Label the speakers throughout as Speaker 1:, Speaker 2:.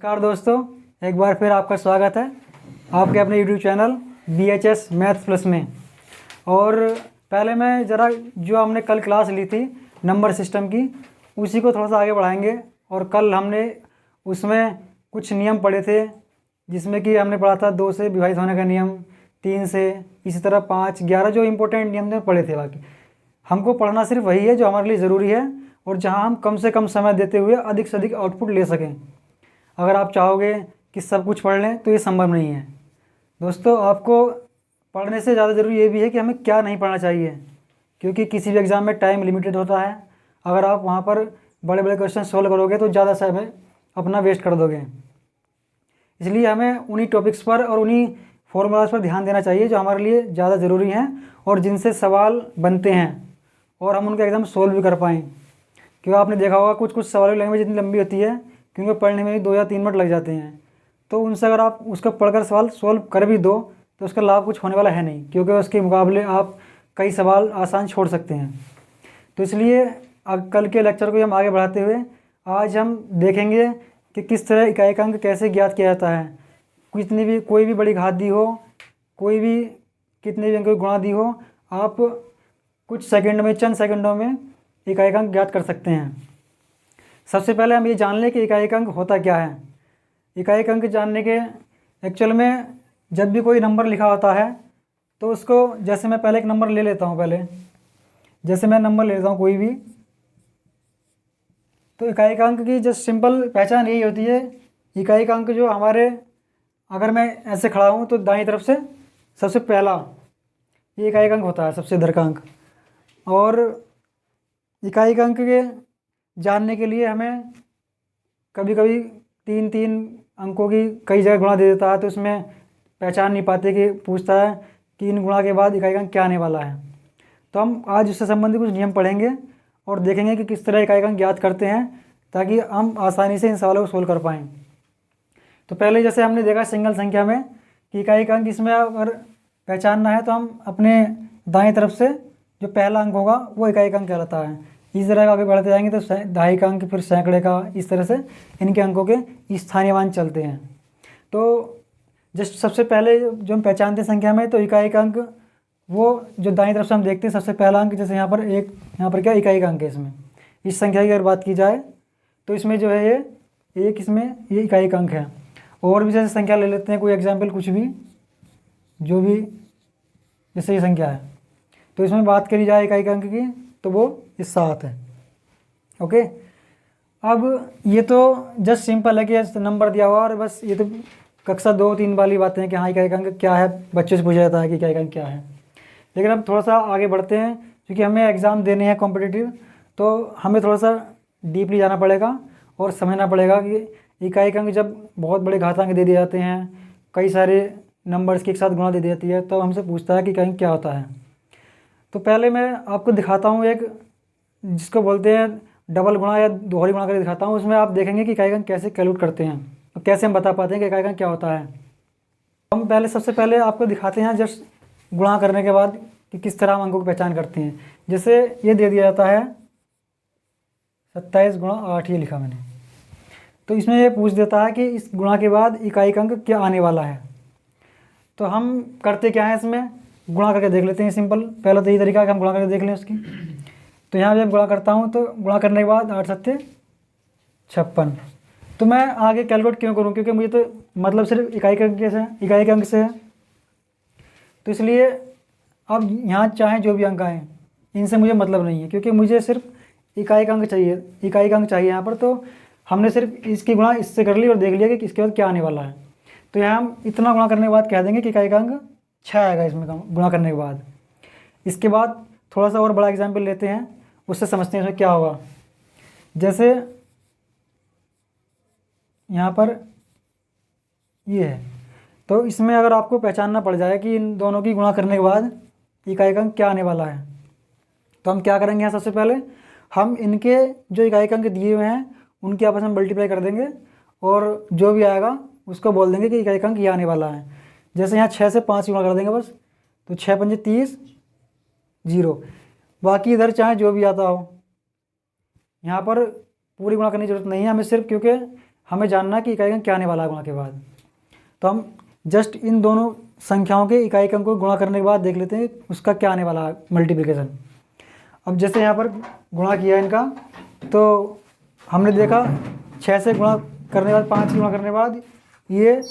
Speaker 1: नमस्कार दोस्तों, एक बार फिर आपका स्वागत है आपके अपने YouTube channel BHS math plus में। और पहले मैं ज़रा जो हमने कल क्लास ली थी नंबर सिस्टम की, उसी को थोड़ा सा आगे बढ़ाएंगे। और कल हमने उसमें कुछ नियम पढ़े थे, जिसमें कि हमने पढ़ा था 2 से विभाजित होने का नियम, 3 से, इसी तरह 5, 11 जो इम्पोर्टेंट नियम थे पढ़े थे। बाकी हमको पढ़ना सिर्फ वही है जो हमारे लिए ज़रूरी है और जहाँ हम कम से कम समय देते हुए अधिक से अधिक आउटपुट ले सकें। अगर आप चाहोगे कि सब कुछ पढ़ लें तो ये संभव नहीं है दोस्तों। आपको पढ़ने से ज़्यादा ज़रूरी ये भी है कि हमें क्या नहीं पढ़ना चाहिए, क्योंकि किसी भी एग्ज़ाम में टाइम लिमिटेड होता है। अगर आप वहाँ पर बड़े बड़े क्वेश्चन सॉल्व करोगे तो ज़्यादा समय अपना वेस्ट कर दोगे। इसलिए हमें उन्हीं टॉपिक्स पर और उन्हीं फॉर्मूलाज पर ध्यान देना चाहिए जो हमारे लिए ज़्यादा ज़रूरी हैं और जिनसे सवाल बनते हैं और हम उनका एग्ज़ाम सोल्व भी कर पाएँ। क्योंकि आपने देखा होगा कुछ सवालों की लैंग्वेज इतनी लंबी होती है क्योंकि पढ़ने में भी 2 या 3 मिनट लग जाते हैं। तो उनसे अगर आप उसको पढ़कर सवाल सोल्व कर भी दो तो उसका लाभ कुछ होने वाला है नहीं, क्योंकि उसके मुकाबले आप कई सवाल आसान छोड़ सकते हैं। तो इसलिए कल के लेक्चर को हम आगे बढ़ाते हुए आज हम देखेंगे कि किस तरह इकाई का अंक कैसे ज्ञात किया जाता है। कोई भी बड़ी घात दी हो, कोई भी कितने भी अंक की गुणा दी हो, आप कुछ सेकंड में, चंद सेकंडों में इकाई का अंक ज्ञात कर सकते हैं। सबसे पहले हम ये जान लें कि इकाई का अंक होता क्या है। इकाई का अंक जानने के एक्चुअल में जब भी कोई नंबर लिखा होता है तो उसको, जैसे मैं पहले एक नंबर ले लेता हूँ, जैसे मैं नंबर ले लेता हूँ कोई भी, तो इकाई का अंक की जस्ट सिंपल पहचान यही होती है। इकाई का अंक जो हमारे, अगर मैं ऐसे खड़ा हूँ तो दाईं तरफ से सबसे पहला ये इकाई का अंक होता है, सबसे इधर का अंक। और इकाई का अंक के जानने के लिए हमें कभी कभी 3 अंकों की कई जगह गुणा दे देता है, तो उसमें पहचान नहीं पाते कि पूछता है 3 गुणा के बाद इकाई का अंक क्या आने वाला है। तो हम आज उससे संबंधित कुछ नियम पढ़ेंगे और देखेंगे कि किस तरह इकाई का अंक ज्ञात करते हैं ताकि हम आसानी से इन सवालों को सोल्व कर पाएँ। तो पहले जैसे हमने देखा सिंगल संख्या में कि इकाई का अंक इसमें अगर पहचानना है तो हम अपने दाएँ तरफ से जो पहला अंक होगा वो इकाई का अंक कहलाता है। इस तरह आगे बढ़ते जाएंगे तो दहाई का अंक, फिर सैकड़े का, इस तरह से इनके अंकों के स्थानीय मान चलते हैं। तो जस्ट सबसे पहले जो हम पहचानते हैं संख्या में, तो इकाई का अंक वो जो दाईं तरफ से हम देखते हैं सबसे पहला अंक, जैसे यहाँ पर एक, यहाँ पर क्या इकाई का अंक है इसमें। इस संख्या की अगर बात की जाए तो इसमें जो है ये एक, इसमें ये इकाई का अंक है। और भी जैसे संख्या ले लेते हैं, कोई एग्जाम्पल कुछ भी, जो भी, जैसे ये संख्या है तो इसमें बात करी जाए इकाई का अंक की तो वो ये 7 है। ओके, अब ये तो जस्ट सिंपल है कि नंबर दिया हुआ और बस, ये तो कक्षा 2-3 वाली बातें हैं कि हाँ इकाई का अंक क्या है, बच्चों से पूछा जाता है कि इकाई का अंक क्या है। लेकिन अब थोड़ा सा आगे बढ़ते हैं, क्योंकि हमें एग्ज़ाम देने हैं कॉम्पिटिटिव, तो हमें थोड़ा सा डीपली जाना पड़ेगा और समझना पड़ेगा कि इकाई का अंक जब बहुत बड़े घातांक दे दिए जाते हैं, कई सारे नंबर्स के एक साथ गुणा दे दी जाती है, तो हमसे पूछता है कि इकाई अंक क्या होता है। तो पहले मैं आपको दिखाता हूँ एक, जिसको बोलते हैं डबल गुणा या दोहरी गुणा करके दिखाता हूँ। उसमें आप देखेंगे कि इकाई का अंक कैसे कैलकुलेट करते हैं और कैसे हम बता पाते हैं कि इकाई का अंक क्या होता है। हम पहले सबसे पहले आपको दिखाते हैं जस्ट गुणा करने के बाद कि किस तरह हम अंकों की पहचान करते हैं। जैसे ये दे दिया जाता है 27 गुणा 8, ये लिखा मैंने, तो इसमें ये पूछ देता है कि इस गुणा के बाद इकाई का अंक क्या आने वाला है। तो हम करते क्या है, इसमें गुणा करके देख लेते हैं। सिंपल पहला तो यही तरीका है कि हम गुणा करके देख लें उसकी। तो यहाँ जब गुणा करता हूँ तो गुणा करने के बाद 8 सत्ते 56। तो मैं आगे कैलकुलेट क्यों करूँ, क्योंकि मुझे तो मतलब सिर्फ इकाई के अंक से है। तो इसलिए अब यहाँ चाहे जो भी अंक आए इनसे मुझे मतलब नहीं है, क्योंकि मुझे सिर्फ इकाई का अंक चाहिए यहाँ पर। तो हमने सिर्फ इसकी गुणा इससे कर ली और देख लिया कि इसके बाद क्या आने वाला है। तो यहाँ हम इतना गुणा करने के बाद कह देंगे कि इकाई का अंक 6 आएगा इसमें गुणा करने के बाद। इसके बाद थोड़ा सा और बड़ा एग्जाम्पल लेते हैं, उससे समझते हैं इसमें क्या होगा। जैसे यहाँ पर ये है, तो इसमें अगर आपको पहचानना पड़ जाए कि इन दोनों की गुणा करने के बाद इकाई का अंक क्या आने वाला है, तो हम क्या करेंगे, यहाँ सबसे पहले हम इनके जो इकाई का अंक दिए हुए हैं उनके आपस में मल्टीप्लाई कर देंगे और जो भी आएगा उसको बोल देंगे कि इकाई का अंक ये आने वाला है। जैसे यहाँ 6 से 5 गुणा कर देंगे बस, तो 6 पंजे 30, 0। बाकी इधर चाहे जो भी आता हो, यहाँ पर पूरी गुणा करने की जरूरत नहीं है हमें सिर्फ, क्योंकि हमें जानना है कि इकाई अंक क्या आने वाला है गुणा के बाद। तो हम जस्ट इन दोनों संख्याओं के इकाई अंक को गुणा करने के बाद देख लेते हैं उसका क्या आने वाला है मल्टीप्लिकेशन। अब जैसे यहाँ पर गुणा किया इनका, तो हमने देखा 6 से गुणा करने के बाद 5 से गुणा करने के बाद ये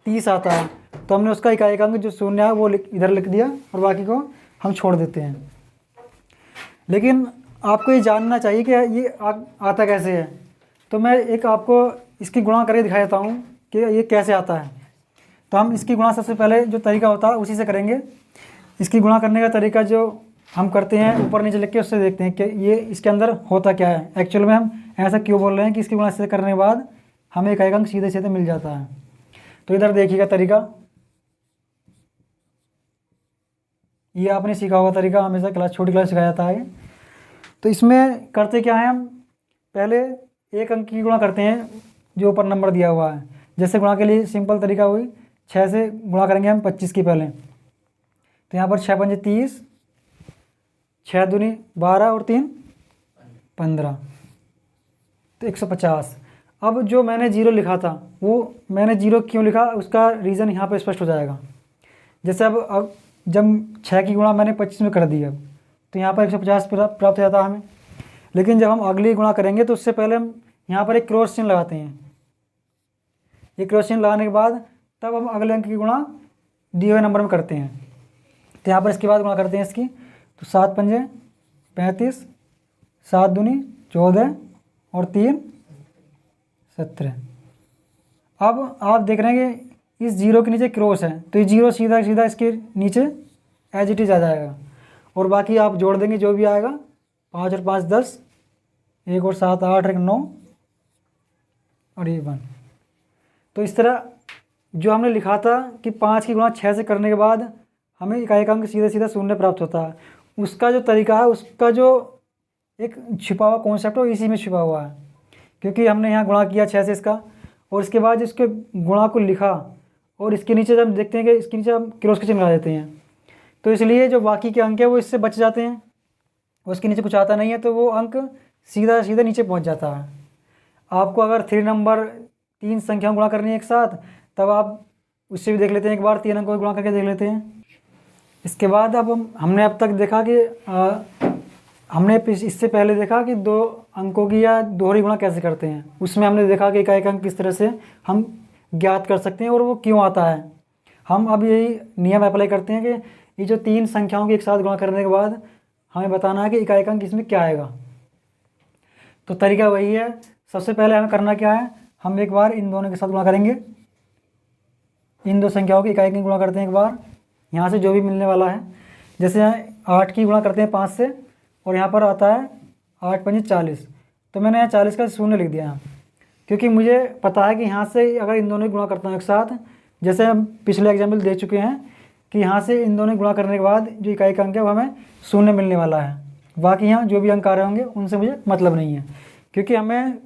Speaker 1: 30 आता है, तो हमने उसका इकाई अंक जो शून्य है वो इधर लिख दिया और बाकी को हम छोड़ देते हैं। लेकिन आपको ये जानना चाहिए कि ये आता कैसे है। तो मैं एक आपको इसकी गुणा करके दिखा देता हूँ कि ये कैसे आता है। तो हम इसकी गुणा सबसे पहले जो तरीका होता है उसी से करेंगे। इसकी गुणा करने का तरीका जो हम करते हैं ऊपर नीचे लिख के उससे देखते हैं कि ये इसके अंदर होता क्या है। एक्चुअल में हम ऐसा क्यों बोल रहे हैं कि इसकी गुणा से करने के बाद हमें इकाई अंक सीधे सीधे मिल जाता है। तो इधर देखिएगा तरीका, ये आपने सीखा होगा तरीका, हमेशा छोटी क्लास सिखाया जाता है। तो इसमें करते क्या है, हम पहले एक अंक की गुणा करते हैं जो ऊपर नंबर दिया हुआ है। जैसे गुणा के लिए सिंपल तरीका हुई, 6 से गुणा करेंगे हम 25 की पहले। तो यहाँ पर 6 पंजे 30, 6 दूनी 12 और 3 15, तो 150। अब जो मैंने जीरो लिखा था वो मैंने जीरो क्यों लिखा उसका रीज़न यहाँ पर स्पष्ट हो जाएगा। जैसे अब जब 6 की गुणा मैंने 25 में कर दी अब, तो यहाँ पर 150 प्राप्त हो जाता है हमें। लेकिन जब हम अगली गुणा करेंगे तो उससे पहले हम यहाँ पर एक क्रॉस चिन्ह लगाते हैं। ये क्रॉस चिन्ह लगाने के बाद तब हम अगले अंक की गुणा दिए हुए नंबर में करते हैं। तो यहाँ पर इसके बाद गुणा करते हैं इसकी, तो 7 पंजे 35, 7 दूनी 14 और 3 17। अब आप देख रहे हैं कि इस जीरो के नीचे क्रॉस है, तो ये जीरो सीधा सीधा इसके नीचे एज इट इज़ आ जाएगा और बाकी आप जोड़ देंगे जो भी आएगा। 5 और 5 10, 1 और 7 8, 1 9 और ये 1। तो इस तरह जो हमने लिखा था कि 5 की गुणा 6 से करने के बाद हमें इकाई अंक सीधा सीधा शून्य प्राप्त होता है, उसका जो तरीका है उसका जो एक छिपा हुआ कॉन्सेप्ट है इसी में छिपा हुआ है। क्योंकि हमने यहाँ गुणा किया 6 से इसका और इसके बाद इसके गुणा को लिखा और इसके नीचे जब देखते हैं कि इसके नीचे हम क्रॉस के चिन्ह लगा देते हैं, तो इसलिए जो बाकी के अंक है वो इससे बच जाते हैं, उसके नीचे कुछ आता नहीं है, तो वो अंक सीधा सीधा नीचे पहुंच जाता है। आपको अगर 3 नंबर 3 संख्याओं गुणा करनी है एक साथ, तब आप उससे भी देख लेते हैं, एक बार 3 अंकों को गुणा करके देख लेते हैं। इसके बाद अब हमने अब तक देखा कि हमने इससे पहले देखा कि 2 अंकों की या दोहरी गुणा कैसे करते हैं। उसमें हमने देखा कि इकाई अंक किस तरह से हम ज्ञात कर सकते हैं और वो क्यों आता है। हम अब यही नियम अप्लाई करते हैं कि ये जो 3 संख्याओं की एक साथ गुणा करने के बाद हमें बताना है कि इकाई अंक इसमें क्या आएगा। तो तरीका वही है। सबसे पहले हमें करना क्या है, हम एक बार इन दोनों के साथ गुणा करेंगे। इन 2 संख्याओं की इकाई अंक गुणा करते हैं एक बार, यहाँ से जो भी मिलने वाला है। जैसे यहाँ 8 की गुणा करते हैं 5 से और यहाँ पर आता है 8 पंजे 40, तो मैंने यहाँ 40 का शून्य लिख दिया यहाँ, क्योंकि मुझे पता है कि यहाँ से अगर इन दोनों की गुणा करता हूँ एक साथ, जैसे हम पिछले एग्जाम्पल दे चुके हैं कि यहाँ से इन दोनों गुणा करने के बाद जो इकाई का अंक है वो हमें शून्य मिलने वाला है। बाकी यहाँ जो भी अंक आ रहे होंगे उनसे मुझे मतलब नहीं है, क्योंकि हमें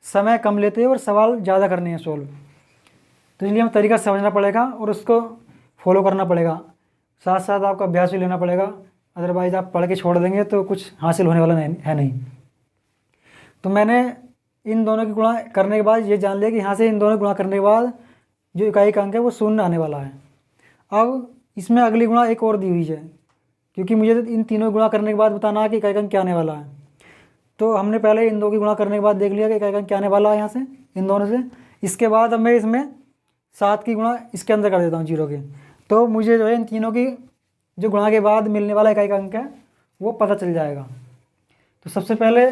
Speaker 1: समय कम लेते हैं और सवाल ज़्यादा करने हैं सोल्व। तो इसलिए हमें तरीका समझना पड़ेगा और उसको फॉलो करना पड़ेगा, साथ साथ आपका अभ्यास भी लेना पड़ेगा। अदरवाइज़ आप पढ़ के छोड़ देंगे तो कुछ हासिल होने वाला है नहीं। तो मैंने इन दोनों की गुणा करने के बाद ये जान लिया कि यहाँ से इन दोनों की गुणा करने के बाद जो इकाई का अंक है वो शून्य आने वाला है। अब इसमें अगली गुणा एक और दी हुई है, क्योंकि मुझे इन तीनों गुणा करने के बाद बताना है कि इकाई का अंक क्या आने वाला है। तो हमने पहले इन 2 की गुणा करने के बाद देख लिया कि इकाई का अंक क्या आने वाला है यहाँ से इन दोनों से। इसके बाद अब मैं इसमें 7 की गुणा इसके अंदर कर देता हूँ 0 के, तो मुझे जो है इन तीनों की जो गुणा के बाद मिलने वाला इकाई का अंक है वो पता चल जाएगा। तो सबसे पहले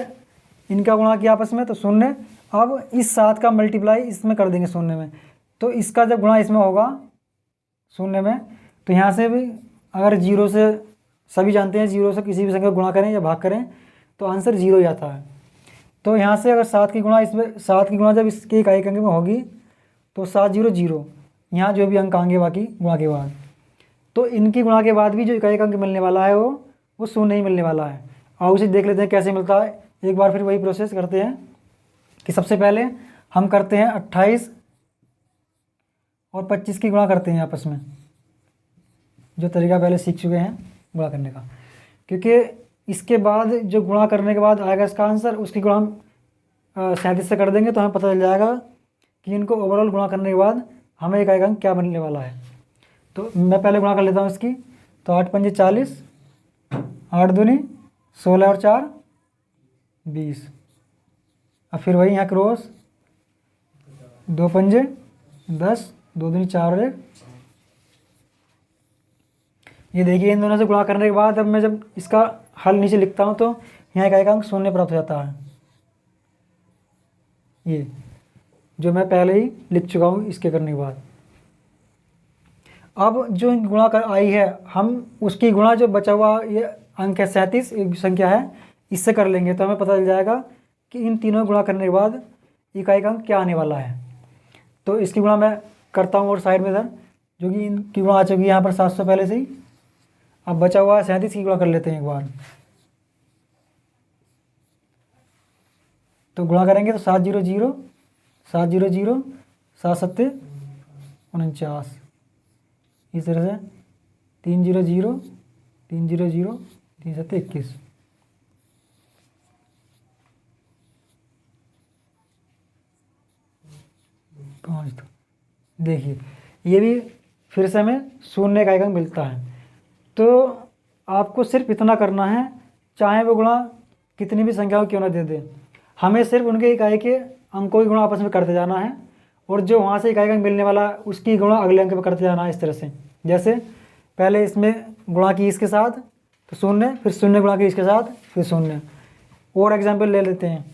Speaker 1: इनका गुणा किया आपस में तो शून्य। अब इस 7 का मल्टीप्लाई इसमें कर देंगे शून्य में, तो इसका जब गुणा इसमें होगा शून्य में, तो यहाँ से भी अगर 0 से, सभी जानते हैं 0 से किसी भी संख्या को गुणा करें या भाग करें तो आंसर 0 ही आता है। तो यहाँ से अगर 7 की गुणा इसमें 7 की गुणा जब इसके इकाई के अंक में होगी तो 7 0 0, यहाँ जो भी अंक आएंगे बाकी गुणा के बाद, तो इनकी गुणा के बाद भी जो इकाई का अंक मिलने वाला है वो शून्य ही मिलने वाला है। और उसे देख लेते हैं कैसे मिलता है। एक बार फिर वही प्रोसेस करते हैं कि सबसे पहले हम करते हैं 28 और 25 की गुणा करते हैं आपस में, जो तरीका पहले सीख चुके हैं गुणा करने का। क्योंकि इसके बाद जो गुणा करने के बाद आएगा इसका आंसर, उसकी गुणा हम 37 से कर देंगे तो हमें पता चल जाएगा कि इनको ओवरऑल गुणा करने के बाद हमें इकाई का अंक क्या बनने वाला है। तो मैं पहले गुणा कर लेता हूँ इसकी। तो 8 पंजे 40, 8 दूनी 16 और 4 20। अब फिर वही यहाँ क्रॉस, 2 पंजे 10, 2 दूनी 4 और 1। ये देखिए इन दोनों से गुणा करने के बाद अब मैं जब इसका हल नीचे लिखता हूँ तो यहाँ इकाई का अंक 0 प्राप्त हो जाता है। ये जो मैं पहले ही लिख चुका हूँ इसके करने के बाद। अब जो गुणा कर आई है हम उसकी गुणा जो बचा हुआ ये अंक है 37 एक संख्या है, इससे कर लेंगे तो हमें पता चल जाएगा कि इन तीनों गुणा करने के बाद इकाई का अंक क्या आने वाला है। तो इसकी गुणा मैं करता हूँ और साइड में इधर जो कि इनकी गुणा आ चुकी है यहाँ पर 700 पहले से ही। अब बचा हुआ 37 की गुणा कर लेते हैं एक बार। तो गुणा करेंगे तो 7 0 0, 7 0 0, 7 7 49, इस तरह से 3 0 0, 3 0 0, 3 7 21। देखिए ये भी फिर से हमें 0 इकाई का अंक मिलता है। तो आपको सिर्फ इतना करना है, चाहे वो गुणा कितनी भी संख्याओं क्यों ना दे दे, हमें सिर्फ उनके इकाई के अंकों की गुणा आपस में करते जाना है और जो वहाँ से इकाई का अंक मिलने वाला है उसकी गुणा अगले अंक पर करते जाना है। इस तरह से जैसे पहले इसमें गुणा की इसके साथ तो 0, फिर 0 गुणा की इसके साथ फिर 0। और एग्जाम्पल ले लेते हैं,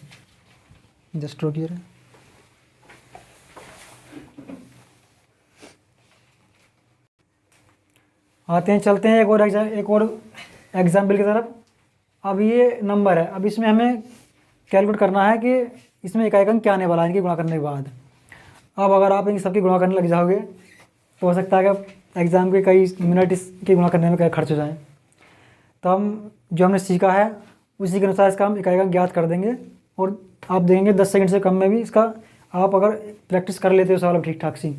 Speaker 1: जस्ट रुकिए। आते हैं चलते हैं एक और एग्जाम्पल की तरफ। अब ये नंबर है, अब इसमें हमें कैलकुलेट करना है कि इसमें इकाई का अंक क्या आने वाला है इनकी गुणा करने के बाद। अब अगर आप इन सबकी गुणा करने लग जाओगे तो हो सकता है कि एग्ज़ाम के कई मिनट इसकी गुणा करने में खर्च हो जाएँ। तो हम जो हमने सीखा है उसी के अनुसार इसका हम इकाई का अंक ज्ञात कर देंगे और आप देखेंगे 10 सेकंड से कम में भी इसका आप अगर प्रैक्टिस कर लेते हो सवाल ठीक ठाक सी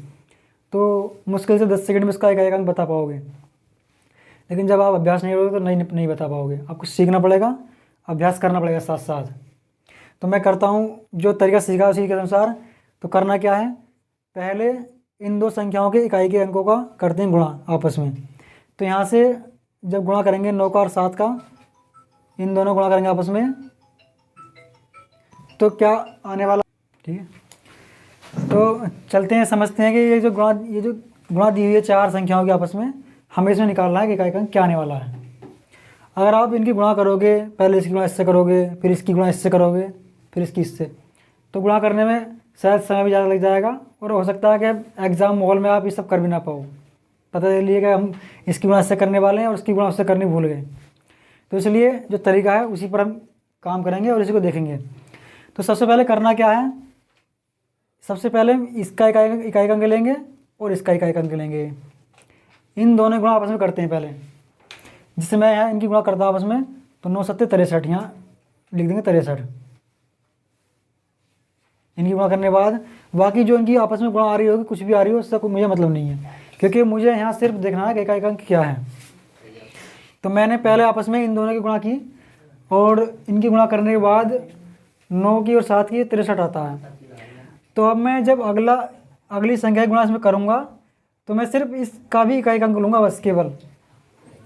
Speaker 1: तो मुश्किल से 10 सेकंड में इसका इकाई का अंक बता पाओगे। लेकिन जब आप अभ्यास नहीं करोगे तो नहीं बता पाओगे। आपको सीखना पड़ेगा, अभ्यास करना पड़ेगा साथ साथ। तो मैं करता हूँ जो तरीका सीखा उसी के अनुसार। तो करना क्या है, पहले इन दो संख्याओं के इकाई के अंकों का करते हैं गुणा आपस में। तो यहाँ से जब गुणा करेंगे 9 का और 7 का, इन दोनों गुणा करेंगे आपस में तो क्या आने वाला, ठीक है। तो चलते हैं समझते हैं कि ये जो गुणा दी हुई है 4 संख्याओं के आपस में, हमें इसमें निकालना है कि इकाई का अंक क्या आने वाला है। अगर आप इनकी गुणा करोगे, पहले इसकी गुणा इससे करोगे, फिर इसकी गुणा इससे करोगे, फिर इसकी इससे, तो गुणा करने में शायद समय भी ज़्यादा लग जाएगा और हो सकता है कि एग्ज़ाम माहौल में आप ये सब कर भी ना पाओ। पता चलिएगा हम इसकी गुणा इससे करने वाले हैं और उसकी गुणा उससे करनी भूल गए। तो इसलिए जो तरीका है उसी पर हम काम करेंगे और इसी को देखेंगे। तो सबसे पहले करना क्या है, सबसे पहले इसका इकाई का अंक लेंगे और इसका इकाई का अंक लेंगे। इन दोनों गुणा आपस में करते हैं पहले, जिससे मैं यहाँ इनकी गुणा करता हूँ आपस में। तो 9 7 63, यहाँ लिख देंगे 63। इनकी गुणा करने के बाद बाकी जो इनकी आपस में गुणा आ रही होगी, कुछ भी आ रही हो, उससे कोई मुझे मतलब नहीं है, क्योंकि मुझे यहाँ सिर्फ देखना है कि इकाई का अंक क्या है। तो मैंने पहले आपस में इन दोनों की गुणा की और इनकी गुणा करने के बाद 9 की और 7 की 63 आता है। तो अब मैं जब अगली संख्या की गुणा इसमें करूँगा तो मैं सिर्फ इसका भी इकाई का अंक लूँगा, बस केवल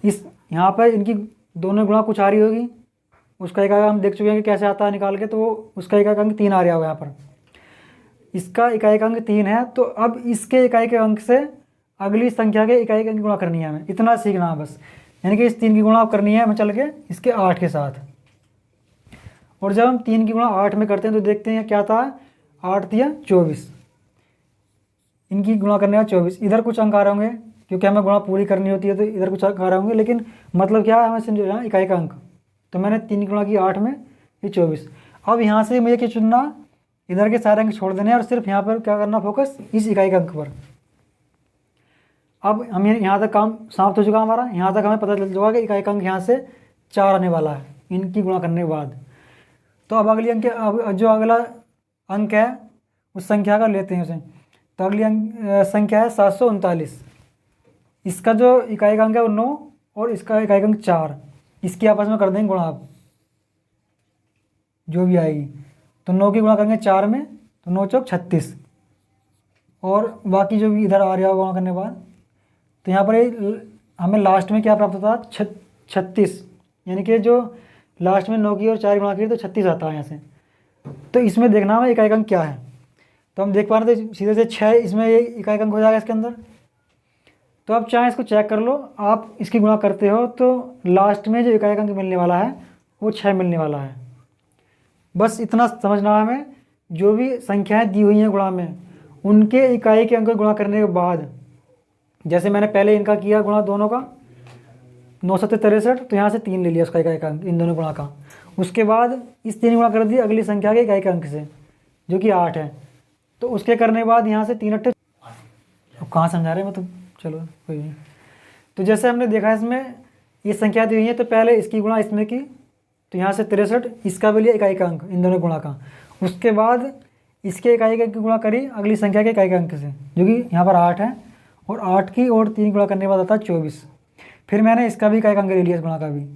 Speaker 1: इस यहाँ पर इनकी दोनों गुणा कुछ आ रही होगी, उसका इकाई का हम देख चुके हैं कि कैसे आता है निकाल के। तो उसका इकाई का अंक 3 आ रहा होगा यहाँ पर, इसका इकाई का अंक 3 है। तो अब इसके इकाई के अंक से अगली संख्या के इकाई का अंक गुणा करनी है हमें, इतना सीखना है बस। यानी कि इस 3 की गुणा आप करनी है हमें चल के इसके 8 के साथ। और जब हम 3 की गुणा 8 में करते हैं तो देखते हैं क्या था, 8 दिया 24, इनकी गुणा करने का 24। इधर कुछ अंक आ रहे होंगे क्योंकि हमें गुणा पूरी करनी होती है तो इधर कुछ अंक आ रहे होंगे, लेकिन मतलब क्या है हमें समझना इकाई का अंक। तो मैंने 3 की गुणा की 8 में, ये 24। अब यहाँ से मुझे क्या चुनना, इधर के सारे अंक छोड़ देने और सिर्फ यहाँ पर क्या करना, फोकस इस इकाई के अंक पर। अब हम यहाँ तक काम समाप्त हो चुका हमारा। यहाँ तक हमें पता चल चुका कि इकाई का अंक यहाँ से 4 आने वाला है इनकी गुणा करने के बाद। तो अब अगली अंक, अब जो अगला अंक है उस संख्या का लेते हैं उसे। तो अगली संख्या है 739। इसका जो इकाई का अंक है वो 9 और इसका इकाई का अंक 4, इसकी आपस में कर देंगे गुणा आप जो भी आएगी। तो 9 की गुणा करेंगे 4 में, तो 9 चौक 36, और बाकी जो भी इधर आ रहा होगा गुणा करने के बाद, तो यहाँ पर हमें लास्ट में क्या प्राप्त होता है 36, यानी कि जो लास्ट में 9 की और 4 गुणा की तो 36 आता है यहाँ से। तो इसमें देखना है इकाई अंक क्या है, तो हम देख पा रहे थे सीधे से 6 इसमें ये इकाई अंक हो जाएगा इसके अंदर। तो आप चाहे इसको चेक कर लो, आप इसकी गुणा करते हो तो लास्ट में जो इकाई अंक मिलने वाला है वो 6 मिलने वाला है। बस इतना समझना है हमें, जो भी संख्याएं दी हुई हैं गुणा में उनके इकाई के अंक गुणा करने के बाद, जैसे मैंने पहले इनका किया गुणा दोनों का 963, तो यहाँ से 3 ले लिया उसका इकाई का अंक इन दोनों गुणा का। उसके बाद इस 3 गुणा कर दिया अगली संख्या के इकाई के अंक से जो कि 8 है, तो उसके करने के बाद यहाँ से 3 अट्ठे, अब कहाँ समझा रहे हैं मतलब, चलो कोई नहीं। तो जैसे हमने देखा इसमें ये संख्या दी हुई है, तो पहले इसकी गुणा इसमें की, तो यहाँ से 63, इसका भी लिया इकाई का अंक इन दोनों गुणा का। उसके बाद इसके इकाई का अंक गुणा करी अगली संख्या के इकाई के अंक से जो कि यहाँ पर 8 है, और 8 की और 3 गुणा करने के बाद आता है 24। फिर मैंने इसका भी इकाई का अंक ले लिया इस गुणा का भी,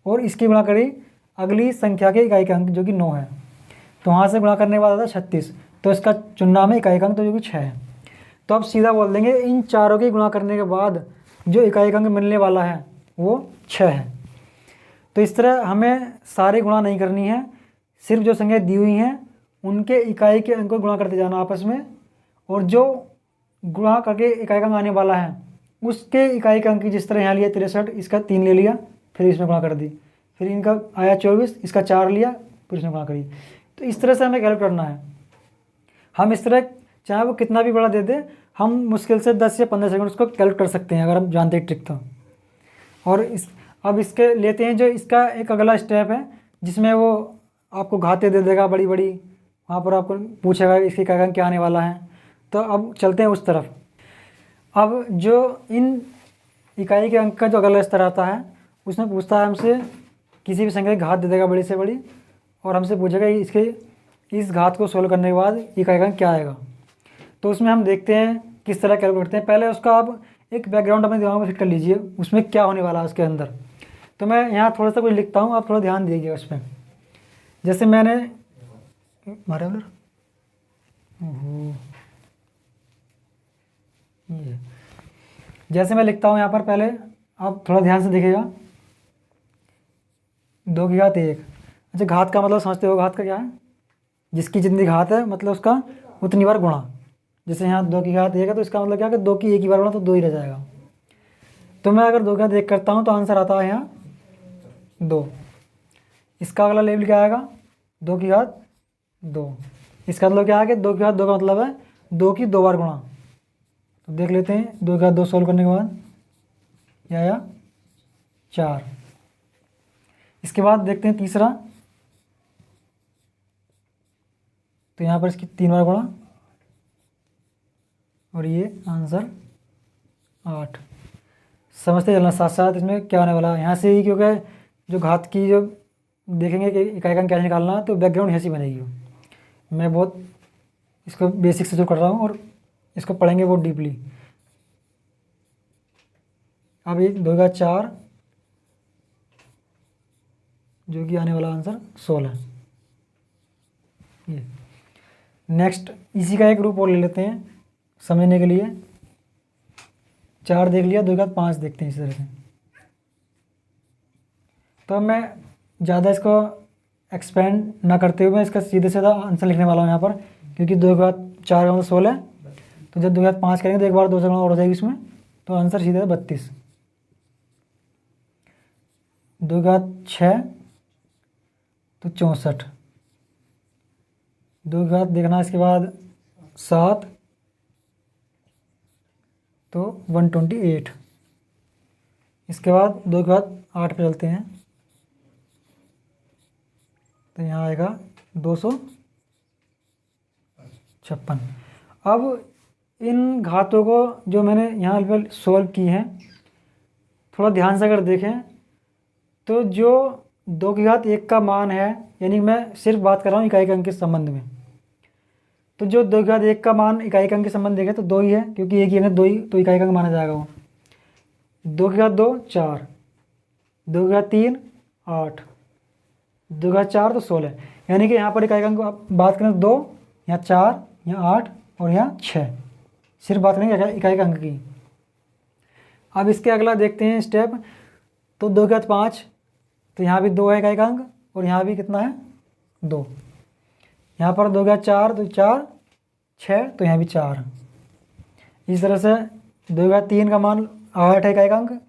Speaker 1: और इसकी गुणा करी अगली संख्या के इकाई का अंक जो कि 9 है, तो वहाँ से गुणा करने के बाद आता है 36, तो इसका चुनना में इकाई का अंक तो जो कि 6 है। तो अब सीधा बोल देंगे इन चारों की गुणा करने के बाद जो इकाई का अंक मिलने वाला है वो 6 है। तो इस तरह हमें सारी गुणा नहीं करनी है, सिर्फ जो संख्या दी हुई हैं उनके इकाई के अंक को गुणा करते जाना आपस में, और जो गुणा करके इकाई का अंक आने वाला है उसके इकाई का अंक जिस तरह यहाँ लिया 63, इसका 3 ले लिया, फिर इसमें गुणा कर दी, फिर इनका आया 24, इसका 4 लिया, फिर इसमें गुणा करी। तो इस तरह से हमें कैलकुलेट करना है। हम इस तरह चाहे वो कितना भी बड़ा दे दे, हम मुश्किल से 10 या 15 सेकंड उसको कैलकुलेट कर सकते हैं अगर हम जानते हैं ट्रिक तो। और अब इसके लेते हैं जो इसका एक अगला स्टेप है जिसमें वो आपको घाते दे देगा बड़ी बड़ी, वहाँ पर आपको पूछेगा इसके क्या क्या आने वाला है। तो अब चलते हैं उस तरफ। अब जो इन इकाई के अंक का जो अगला स्तर आता है उसमें पूछता है हमसे, किसी भी संख्या की घात दे देगा बड़ी से बड़ी, और हमसे पूछेगा इसके इस घात को सोल्व करने के बाद इकाई का अंक क्या आएगा। तो उसमें हम देखते हैं किस तरह कैलकुलेट करते हैं। पहले उसका आप एक बैकग्राउंड अपने दिमाग में फिट कर लीजिए, उसमें क्या होने वाला है उसके अंदर। तो मैं यहाँ थोड़ा सा कुछ लिखता हूँ, आप थोड़ा ध्यान दीजिए उस पर। जैसे मैंने जैसे मैं लिखता हूँ यहाँ पर, पहले आप थोड़ा ध्यान से देखिएगा। 2 की घात 1। अच्छा, घात का मतलब समझते हो, घात का क्या है? जिसकी जितनी घात है मतलब उसका उतनी बार गुणा। जैसे यहाँ 2 की घात 1 है तो इसका मतलब क्या है कि 2 की एक ही बार गुणा तो 2 ही रह जाएगा। तो मैं अगर 2 की घात 1 करता हूँ तो आंसर आता है यहाँ 2। इसका अगला लेवल क्या आएगा? 2 की घात 2। इसका मतलब क्या है कि 2 की घात 2 का मतलब है 2 की 2 बार गुणा। तो देख लेते हैं 2 की घात 2 सोल्व करने के बाद क्या आया? 4। इसके बाद देखते हैं तीसरा, तो यहाँ पर इसकी 3 बार गुणा, और ये आंसर 8। समझते चलना साथ साथ इसमें क्या होने वाला है यहाँ से ही, क्योंकि जो घात की जो देखेंगे कि इकाई का क्या निकालना, तो बैकग्राउंड ऐसी बनेगी। मैं बहुत इसको बेसिक से जो कर रहा हूँ और इसको पढ़ेंगे बहुत डीपली। अब ये 2 का 4 जो कि आने वाला आंसर 16। ये नेक्स्ट इसी का एक रूप और ले लेते हैं समझने के लिए। 4 देख लिया, 2 का 5 देखते हैं इस तरह से। तो मैं ज़्यादा इसको एक्सपेंड ना करते हुए मैं इसका सीधे सीधा आंसर लिखने वाला हूँ यहाँ पर, क्योंकि 2 के बाद 4 का मतलब 16 है। तो जब 2 के बाद 5 करेंगे तो एक बार 2 से गुणा और हो जाएगी इसमें, तो आंसर सीधे 32। 2 के बाद 6 तो 64। 2 के बाद देखना इसके बाद 7 तो 128। इसके बाद 2 के बाद 8 पे चलते हैं, तो यहाँ आएगा 256। अब इन घातों को जो मैंने यहाँ पर सॉल्व की हैं, थोड़ा ध्यान से अगर देखें तो जो 2 की घात 1 का मान है, यानी मैं सिर्फ बात कर रहा हूँ इकाई के अंक के संबंध में, तो जो 2 की घात 1 का मान इकाई का अंक के संबंध देखें तो 2 ही है, क्योंकि एक ही अंक 2 ही तो इकाई का अंक माना जाएगा वो। 2 की घात 2 4, 2 की घात 3 8, 2 की घात 4 तो 16। यानी कि यहाँ पर इकाई का अंक आप बात करें तो 2, यहाँ 4, यहाँ 8 और यहाँ 6। सिर्फ बात करेंगे इकाई के अंक की। अब इसके अगला देखते हैं स्टेप। तो 2 के बाद 5, तो यहाँ भी 2 है इकाई का अंक, और यहाँ भी कितना है 2। यहाँ पर 2 के बाद 4, तो 4, 6, तो यहाँ भी 4। इस तरह से 2 के बाद 3 का मान 8 है इकाई का अंक,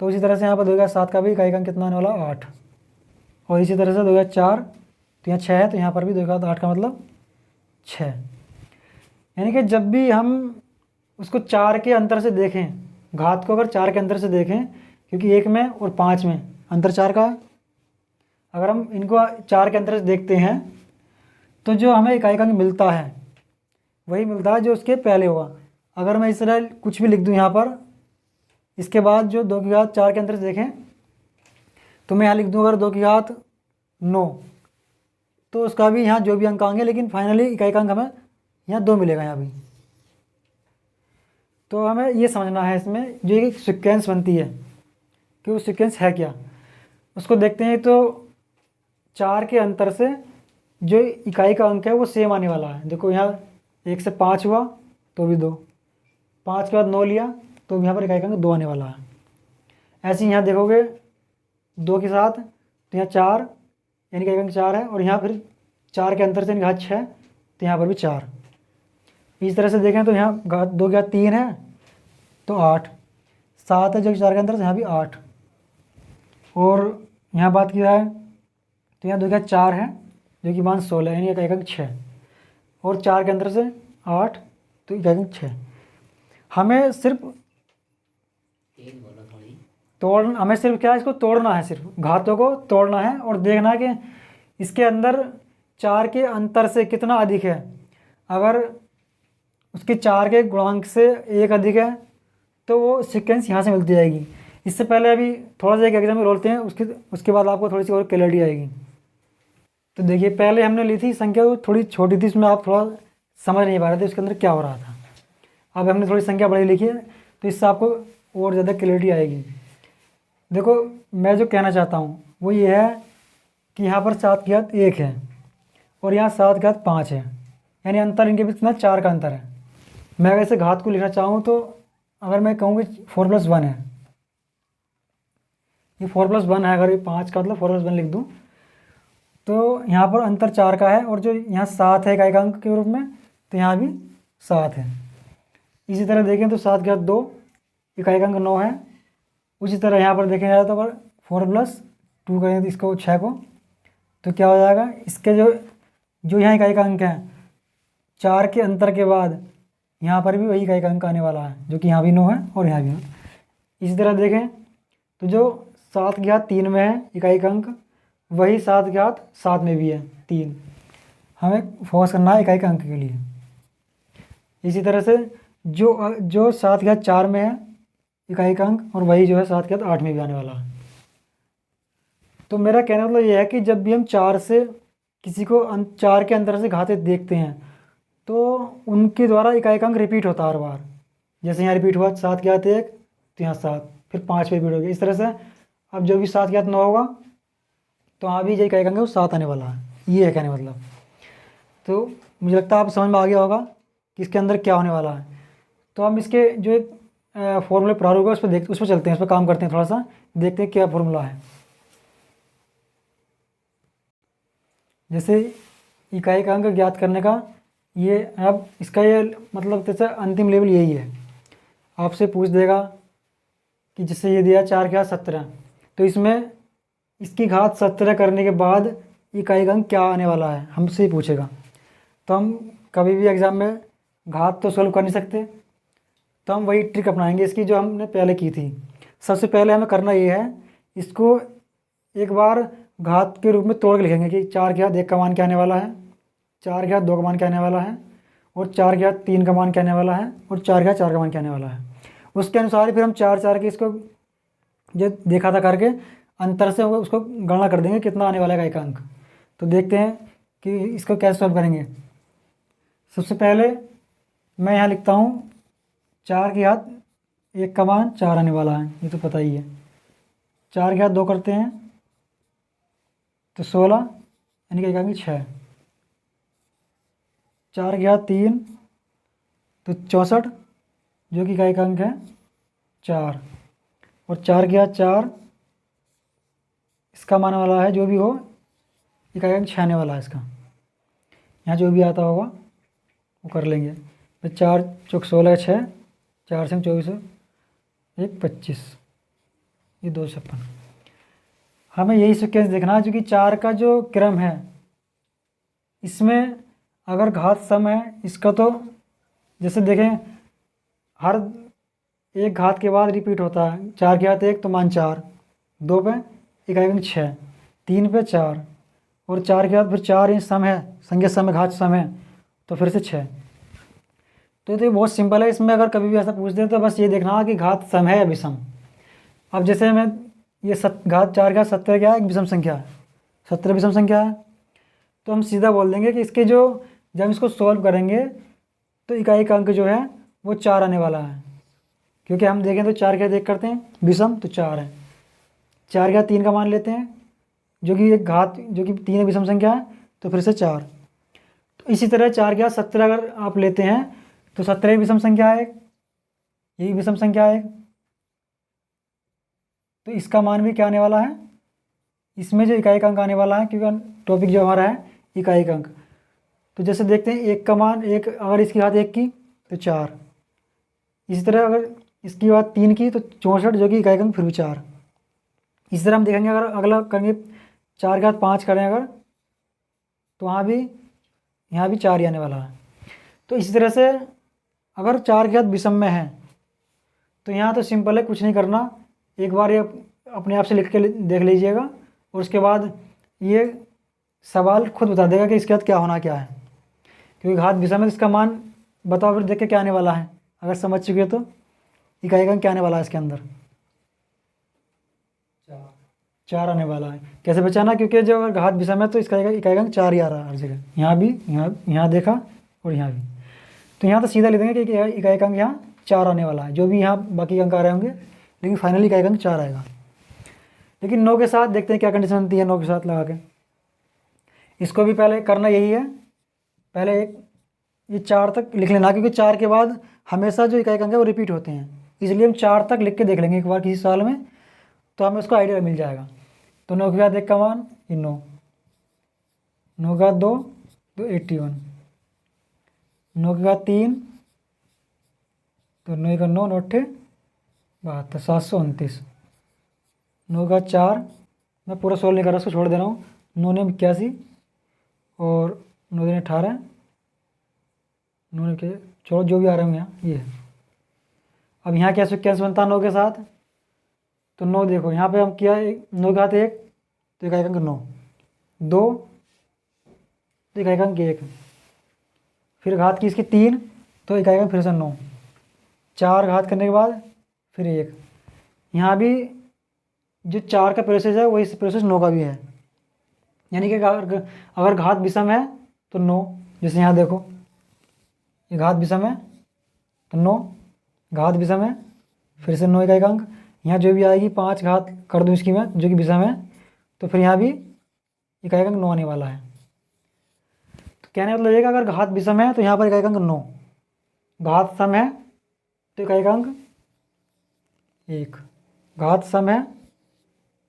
Speaker 1: तो इसी तरह से यहाँ पर 2 के बाद 7 का भी इकाई का अंक कितना आने वाला 8। और इसी तरह से 2 के बाद 4, तो यहाँ 6 है, तो यहाँ पर भी 2 के बाद 8 का मतलब 6। यानी कि जब भी हम उसको 4 के अंतर से देखें, घात को अगर 4 के अंतर से देखें, क्योंकि 1 में और 5 में अंतर 4 का है, अगर हम इनको 4 के अंतर से देखते हैं तो जो हमें इकाई का अंक मिलता है वही मिलता है जो उसके पहले होगा। अगर मैं इस तरह कुछ भी लिख दूँ यहाँ पर, इसके बाद जो 2 की घात 4 के अंतर से देखें, तो मैं यहाँ लिख दूँ अगर 2 की घात 9, तो उसका भी यहाँ जो भी अंक आएंगे, लेकिन फाइनली इकाई का अंक हमें यहाँ 2 मिलेगा यहाँ भी। तो हमें ये समझना है इसमें जो एक सीक्वेंस बनती है कि वो सीक्वेंस है क्या, उसको देखते हैं। तो 4 के अंतर से जो इकाई का अंक है वो सेम आने वाला है। देखो यहाँ 1 से 5 हुआ तो भी 2, 5 के बाद 9 लिया तो यहाँ पर इकाई का अंक 2 आने वाला है। ऐसे ही यहाँ देखोगे 2 के साथ, तो यहाँ 4 यानी इकाई का अंक 4 है, और यहाँ फिर 4 के अंतर से यानी घात 6, तो यहाँ पर भी 4। इस तरह से देखें तो यहाँ 2 के बाद 3 है तो 8, 7 है जो कि 4 के अंतर से, यहाँ भी 8। और यहाँ बात की जाए तो यहाँ 2 के बाद 4 है जो कि मान 16 यानी इकाई का अंक 6, और 4 के अंतर से 8 तो इकाई का अंक 6। हमें सिर्फ हमें सिर्फ क्या, इसको तोड़ना है, सिर्फ घातों को तोड़ना है और देखना है कि इसके अंदर 4 के अंतर से कितना अधिक है। अगर उसके 4 के गुणांक से 1 अधिक है तो वो सीक्वेंस यहाँ से मिलती जाएगी। इससे पहले अभी थोड़ा सा एक एग्जाम्पल रोलते हैं, उसके बाद आपको थोड़ी सी और क्लैरिटी आएगी। तो देखिए पहले हमने ली थी संख्या, वो थोड़ी छोटी थी, उसमें आप थोड़ा समझ नहीं पा रहे थे उसके अंदर क्या हो रहा था। अब हमने थोड़ी संख्या बड़ी लिखी है तो इससे आपको और ज़्यादा क्लैरिटी आएगी। देखो मैं जो कहना चाहता हूँ वो ये है कि यहाँ पर 7 की घात 1 है और यहाँ 7 की घात 5 है, यानी अंतर इनके बीच कितना 4 का अंतर है। मैं अगर इसे घात को लिखना चाहूँ तो अगर मैं कहूँ कि 4+1 है, ये 4+1 है, अगर ये 5 का मतलब 4+1 लिख दूँ तो यहाँ पर अंतर 4 का है, और जो यहाँ 7 है इकाई का अंक के रूप में, तो यहाँ भी 7 है। इसी तरह देखें तो 7 की घात 2, इकाई का अंक 9 है। उसी तरह यहाँ पर देखें जाए तो अगर 4+2 करें तो इसको 6 को, तो क्या हो जाएगा, इसके जो यहाँ इकाई का अंक है 4 के अंतर के बाद यहाँ पर भी वही इकाई का अंक आने वाला है, जो कि यहाँ भी 9 है और यहाँ भी 9। इसी तरह देखें तो जो 7 की घात 3 में है इकाई का अंक, वही 7 की घात 7 में भी है 3। हमें फोकस करना है इकाई का अंक के लिए। इसी तरह से जो 7 की घात 4 में है इकाई का अंक, और वही जो है 7 की घात 8 में भी आने वाला है। तो मेरा कहने का मतलब ये है कि जब भी हम 4 से किसी को 4 के अंतर से घाते देखते हैं तो उनके द्वारा इकाई का अंक रिपीट होता है हर बार। जैसे यहाँ रिपीट हुआ 7 की घात 1, तो यहाँ 7, फिर 5 पे रिपीट हो गया। इस तरह से अब जो भी 7 की घात 9 होगा तो यहाँ भी जो इकाई का अंक है वो 7 आने वाला है। ये है कहने मतलब। तो मुझे लगता है आप समझ में आ गया होगा कि इसके अंदर क्या होने वाला है। तो हम इसके जो एक फॉर्मूले प्रारूप है उस पर चलते हैं, उस पर काम करते हैं, थोड़ा सा देखते हैं क्या फॉर्मूला है। जैसे इकाई का अंक ज्ञात करने का ये, अब इसका ये मतलब जैसे अंतिम लेवल यही है, आपसे पूछ देगा कि जैसे ये दिया 4 की घात 17, तो इसमें इसकी घात 17 करने के बाद इकाई का अंक क्या आने वाला है हमसे ही पूछेगा। तो हम कभी भी एग्ज़ाम में घात तो सॉल्व कर नहीं सकते, तो हम वही ट्रिक अपनाएंगे इसकी जो हमने पहले की थी। सबसे पहले हमें करना ये है, इसको एक बार घात के रूप में तोड़ के लिखेंगे कि 4 की घात 1 का मान क्या आने वाला है, 4 की घात 2 का मान क्या आने वाला है, और 4 की घात 3 का मान क्या आने वाला है, और 4 की घात 4 का मान क्या आने वाला है। उसके अनुसार ही फिर हम 4 के इसको जो देखा था करके अंतर से उसको गणना कर देंगे कितना आने वाला है इकाई का अंक। तो देखते हैं कि इसको कैसे सॉल्व करेंगे। सबसे पहले मैं यहाँ लिखता हूँ 4 की घात 1 का मान 4 आने वाला है, ये तो पता ही है। 4 की घात 2 करते हैं तो 16 यानी कि 6। 4 की घात 3 तो 64 जो कि इकाई का अंक है 4, और 4 के बाद 4 इसका मानने वाला है, जो भी हो इकाई अंक 6 आने वाला है इसका। यहाँ जो भी आता होगा वो कर लेंगे। फिर 4 चौक 16 6, 4 से 24 1 25, ये 256। हमें यही सीक्वेंस देखना है, क्योंकि 4 का जो क्रम है इसमें अगर घात सम है इसका, तो जैसे देखें हर एक घात के बाद रिपीट होता है। 4 के घात 1 तो मान 4, 2 पे इकाई अंक 6, 3 पे 4, और 4 के बाद फिर 4 ये सम है, संज्ञा सम है, घात सम है, तो फिर से 6। तो ये बहुत सिंपल है। इसमें अगर कभी भी ऐसा पूछ दें तो बस ये देखना कि घात सम है या विषम। अब जैसे मैं ये घात 4 का 17 क्या है, एक विषम संख्या है, 17 विषम संख्या है, तो हम सीधा बोल देंगे कि इसके जो जब इसको सॉल्व करेंगे तो इकाई का अंक जो है वो 4 आने वाला है, क्योंकि हम देखें तो 4 क्या देख करते हैं विषम, तो 4 है। 4 का 3 का मान लेते हैं, जो कि एक घात जो कि 3 विषम संख्या है, तो फिर से 4। तो इसी तरह 4 के 17 अगर आप लेते हैं तो 17 विषम संख्या है, यही विषम संख्या है, तो इसका मान भी क्या आने वाला है, इसमें जो इकाई का अंक आने वाला है, क्योंकि टॉपिक जो हमारा है इकाई का अंक। तो जैसे देखते हैं 1 का मान, 1 अगर इसकी घात 1 की तो 4, इसी तरह अगर इसकी घात 3 की तो 64 जो कि इकाई का अंक फिर भी 4। इसी तरह हम देखेंगे अगर अगला करेंगे 4 के घात 5 करें अगर, तो यहाँ भी 4 ही आने वाला है। तो इसी तरह से अगर 4 के घात विषम में है तो यहाँ तो सिंपल है, कुछ नहीं करना, एक बार ये अपने आप से लिख के देख लीजिएगा, और उसके बाद ये सवाल खुद बता देगा कि इसके बाद क्या होना क्या है, क्योंकि घात विषम है तो इसका मान बताओ फिर देख के क्या आने वाला है। अगर समझ चुके हो तो इकाई का अंक क्या आने वाला है इसके अंदर, 4 आने वाला है। कैसे बचाना, क्योंकि जो अगर घात विषम है तो इसका इकाई का अंक 4 ही आ रहा है हर जगह, यहाँ भी, यहाँ देखा और यहाँ भी। तो यहाँ तो सीधा लिख देंगे कि इकाई का अंक यहाँ 4 आने वाला है, जो भी यहाँ बाकी अंक आ रहे होंगे, लेकिन फाइनली इकाई का अंक 4 आएगा। लेकिन 9 के साथ देखते हैं क्या कंडीशन बनती है 9 के साथ लगा के। इसको भी पहले करना यही है, पहले ये 4 तक लिख लेना, क्योंकि 4 के बाद हमेशा जो इकाई का अंक है वो रिपीट होते हैं, इसलिए हम 4 तक लिख के देख लेंगे एक बार किसी साल में, तो हमें उसका आइडिया मिल जाएगा। तो 9 के बाद 1 का मान ये 9, 9 के बाद 2 तो 81, 9 के बाद 3 तो 9 का 9 9 72, 729, 9 का 4, मैं पूरा सोल्व नहीं कर रहा, उसको छोड़ दे रहा हूँ, 9 ने 81 और 9 ने 18, 9 ने छोड़ो जो भी आ रहे होंगे यहाँ ये। अब यहाँ क्या सीक्वेंस बनता है 9 के साथ, तो 9 देखो यहाँ पे हम किया 9 के हाथ 1 तो इकाई का अंक 9, 2 तो इकाई का अंक 1, फिर घात की इसकी 3 तो इकाई का अंक फिर से 9, 4 घात करने के बाद फिर 1। यहाँ भी जो 4 का प्रोसेस है वही प्रोसेस 9 का भी है, यानी कि अगर घात विषम है तो 9, जैसे यहाँ देखो ये घात विषम है तो 9, घात विषम है फिर से 9 इकाई का अंक, यहाँ जो भी आएगी 5 घात कर दूँ इसकी मैं जो कि विषम है, तो फिर यहाँ भी इकाई का अंक 9 आने वाला है। तो कहने का मतलब ये कि अगर घात विषम है तो यहाँ पर इकाई का अंक 9, घात सम है तो इकाई का अंक 1, घात सम है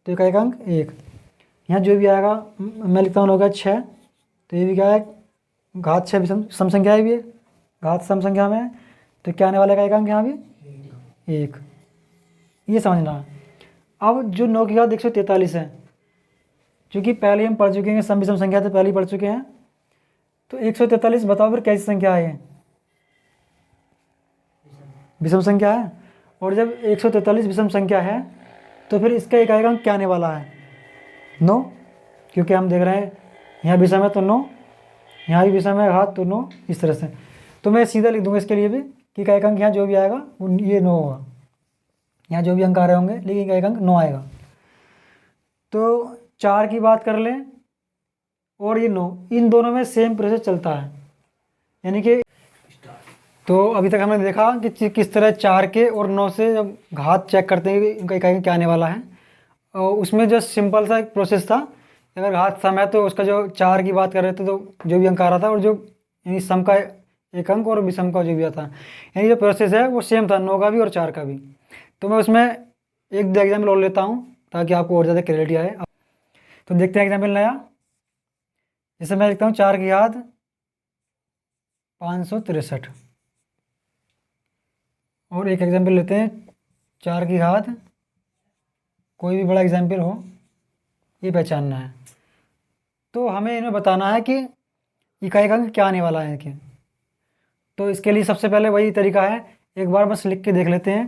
Speaker 1: तो इकाई का अंक 1। यहाँ जो भी आएगा मैं लिखता हूँ होगा 6, तो ये भी क्या है घात 6 विषम सम संख्या है, भी है घात सम संख्या में, तो क्या आने वाला इकाई का अंक यहाँ भी 1, ये समझना। अब जो 9 की घात 143 है, क्योंकि पहले हम पढ़ चुके हैं सम विषम संख्या तो पहले ही पढ़ चुके हैं, तो 143 बताओ फिर कैसी संख्या है, विषम संख्या है, और जब 143 विषम संख्या है तो फिर इसका इकाई का अंक क्या आने वाला है 9, क्योंकि हम देख रहे हैं यहाँ विषम है तो 9, यहाँ भी विषम है घात तो 9, इस तरह से। तो मैं सीधा लिख दूंगा इसके लिए भी कि इकाई का अंक यहाँ जो भी आएगा वो ये 9 होगा, यहाँ जो भी अंक आ रहे होंगे लेकिन इकाई का अंक 9 आएगा। तो 4 की बात कर लें और ये 9, इन दोनों में सेम प्रोसेस चलता है, यानी कि तो अभी तक हमने देखा कि किस तरह 4 के और 9 से जब घात चेक करते हैं इनका इकाई क्या आने वाला है, और उसमें जो सिंपल सा एक प्रोसेस था, अगर घात सम है तो उसका जो 4 की बात कर रहे थे तो जो भी अंक आ रहा था, और जो यानी सम का एक अंक और विषम का जो भी आता है, यानी जो प्रोसेस है वो सेम था 9 का भी और 4 का भी। तो मैं उसमें एक दो एग्जाम्पल और लेता हूँ ताकि आपको और ज़्यादा क्लैरिटी आए। तो देखते हैं एग्जाम्पल नया। जैसे मैं लिखता हूँ 4 की घात 563, और एक एग्जाम्पल लेते हैं 4 की घात, कोई भी बड़ा एग्जाम्पल हो, ये पहचानना है। तो हमें इन्हें बताना है कि इकाई अंक क्या आने वाला है इनके। तो इसके लिए सबसे पहले वही तरीका है, एक बार बस लिख के देख लेते हैं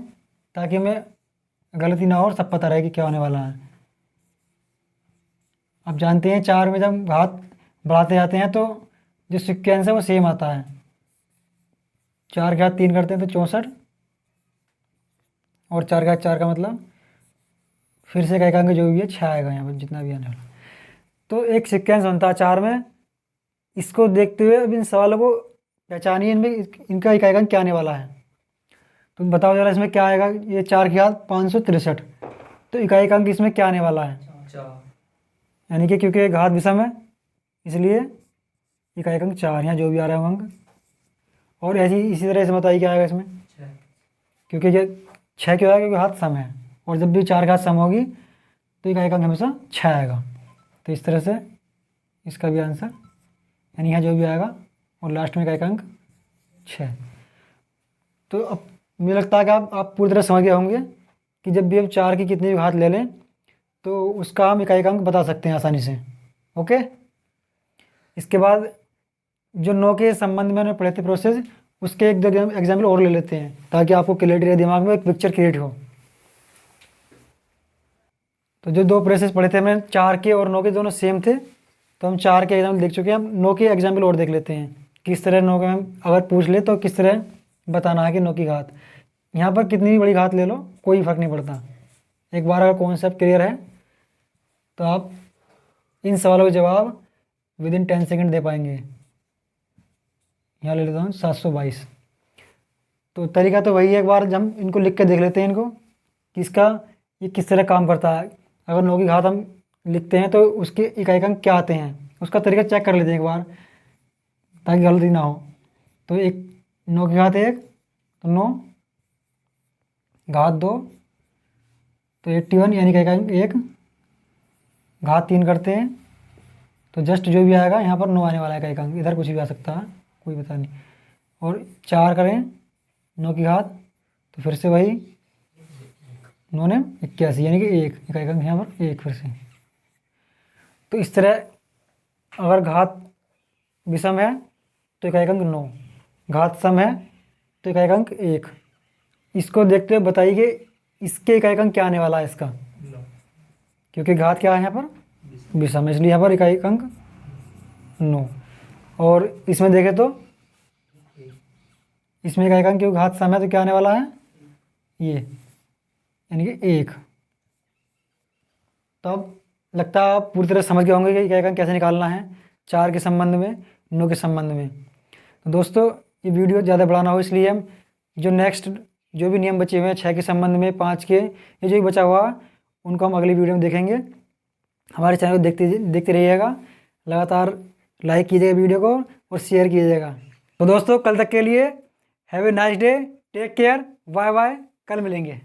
Speaker 1: ताकि हमें गलती ना हो और सब पता रहे कि क्या होने वाला है। आप जानते हैं 4 में जब घात बढ़ाते जाते हैं तो जो सिक्वेंस है वो सेम आता है। 4 के घात 3 करते हैं तो 64, और 4 के घात 4 का मतलब फिर से इकाई अंक जो भी है 6 आएगा यहाँ पर, जितना भी आने वाला। तो एक सिक्वेंस बनता है 4 में। इसको देखते हुए अब इन सवालों को पहचानिए, इनमें इनका इकाई अंक क्या आने वाला है। तुम बताओ जरा इसमें क्या आएगा। ये 4 की घात 563, तो इकाई अंक इसमें क्या आने वाला है, यानी कि क्योंकि घात विषम है इसलिए इकाई अंक 4, यहाँ जो भी आ रहा है वो अंक। और ऐसी इसी तरह से बताइए क्या आएगा इसमें, क्योंकि ये 6 क्यों आएगा, क्योंकि हाथ सम है, और जब भी 4 घात सम होगी तो इकाई अंक हमेशा 6 आएगा। तो इस तरह से इसका भी आंसर, यानी यहाँ जो भी आएगा और लास्ट में इकाई अंक 6। तो अब मुझे लगता है कि आप पूरी तरह समझ गए होंगे कि जब भी हम 4 की कितनी भी घात ले लें तो उसका हम इकाई अंक बता सकते हैं आसानी से। ओके, इसके बाद जो 9 के संबंध में पढ़े थे प्रोसेस, उसके एक दो एग्जाम्पल और ले लेते हैं ताकि आपको क्लियरिटी रहे, दिमाग में एक पिक्चर क्रिएट हो। तो जो 2 प्रोसेस पढ़े थे हमने 4 के और 9 के, दोनों सेम थे। तो हम 4 के एग्जाम्पल देख चुके हैं, हम 9 के एग्जाम्पल और देख लेते हैं किस तरह 9 के हम अगर पूछ ले तो किस तरह बताना है कि 9 की घात। यहाँ पर कितनी भी बड़ी घात ले लो कोई फ़र्क नहीं पड़ता। एक बार अगर कॉन्सेप्ट क्लियर है तो आप इन सवालों के जवाब विदिन 10 सेकेंड दे पाएंगे। यहाँ ले लेता हूँ 722। तो तरीका तो वही है, एक बार हम इनको लिख के देख लेते हैं इनको कि इसका ये किस तरह काम करता है। अगर 9 की घात हम लिखते हैं तो उसके इकाई अंक क्या आते हैं, उसका तरीका चेक कर लेते हैं एक बार ताकि गलती ना हो। तो एक 9 की घात 1 तो 9, घात 2 तो 81, यानी इकाई अंक 1, घात 3 करते हैं तो जस्ट जो भी आएगा यहाँ पर 9 आने वाला है इकाई अंक, इधर कुछ भी आ सकता है कोई पता नहीं। और 4 करें 9 की घात तो फिर से वही 9 ने 81, यानी कि 1 इकाई अंक यहाँ पर 1 फिर से। तो इस तरह अगर घात विषम है तो इकाई अंक 9, घात सम है तो इकाई अंक 1। इसको देखते हुए बताइए कि इसके इकाई अंक क्या आने वाला है इसका, क्योंकि घात क्या है यहाँ पर विषम है, इसलिए यहाँ पर इकाई अंक 9। और इसमें देखें तो इसमें इकाई अंक क्योंकि घात सम है तो क्या आने वाला है ये, यानी कि 1। तो अब लगता है आप पूरी तरह समझ गए होंगे कि इकाई अंक कैसे निकालना है 4 के संबंध में, 9 के संबंध में। तो दोस्तों ये वीडियो ज़्यादा बड़ा ना हो इसलिए हम जो नेक्स्ट जो भी नियम बचे हुए हैं 6 के संबंध में, 5 के, ये जो भी बचा हुआ उनको हम अगली वीडियो में देखेंगे। हमारे चैनल को देखते रहिएगा, लगातार लाइक कीजिएगा वीडियो को और शेयर कीजिएगा। तो दोस्तों कल तक के लिए have a nice day, take care, bye bye, कल मिलेंगे।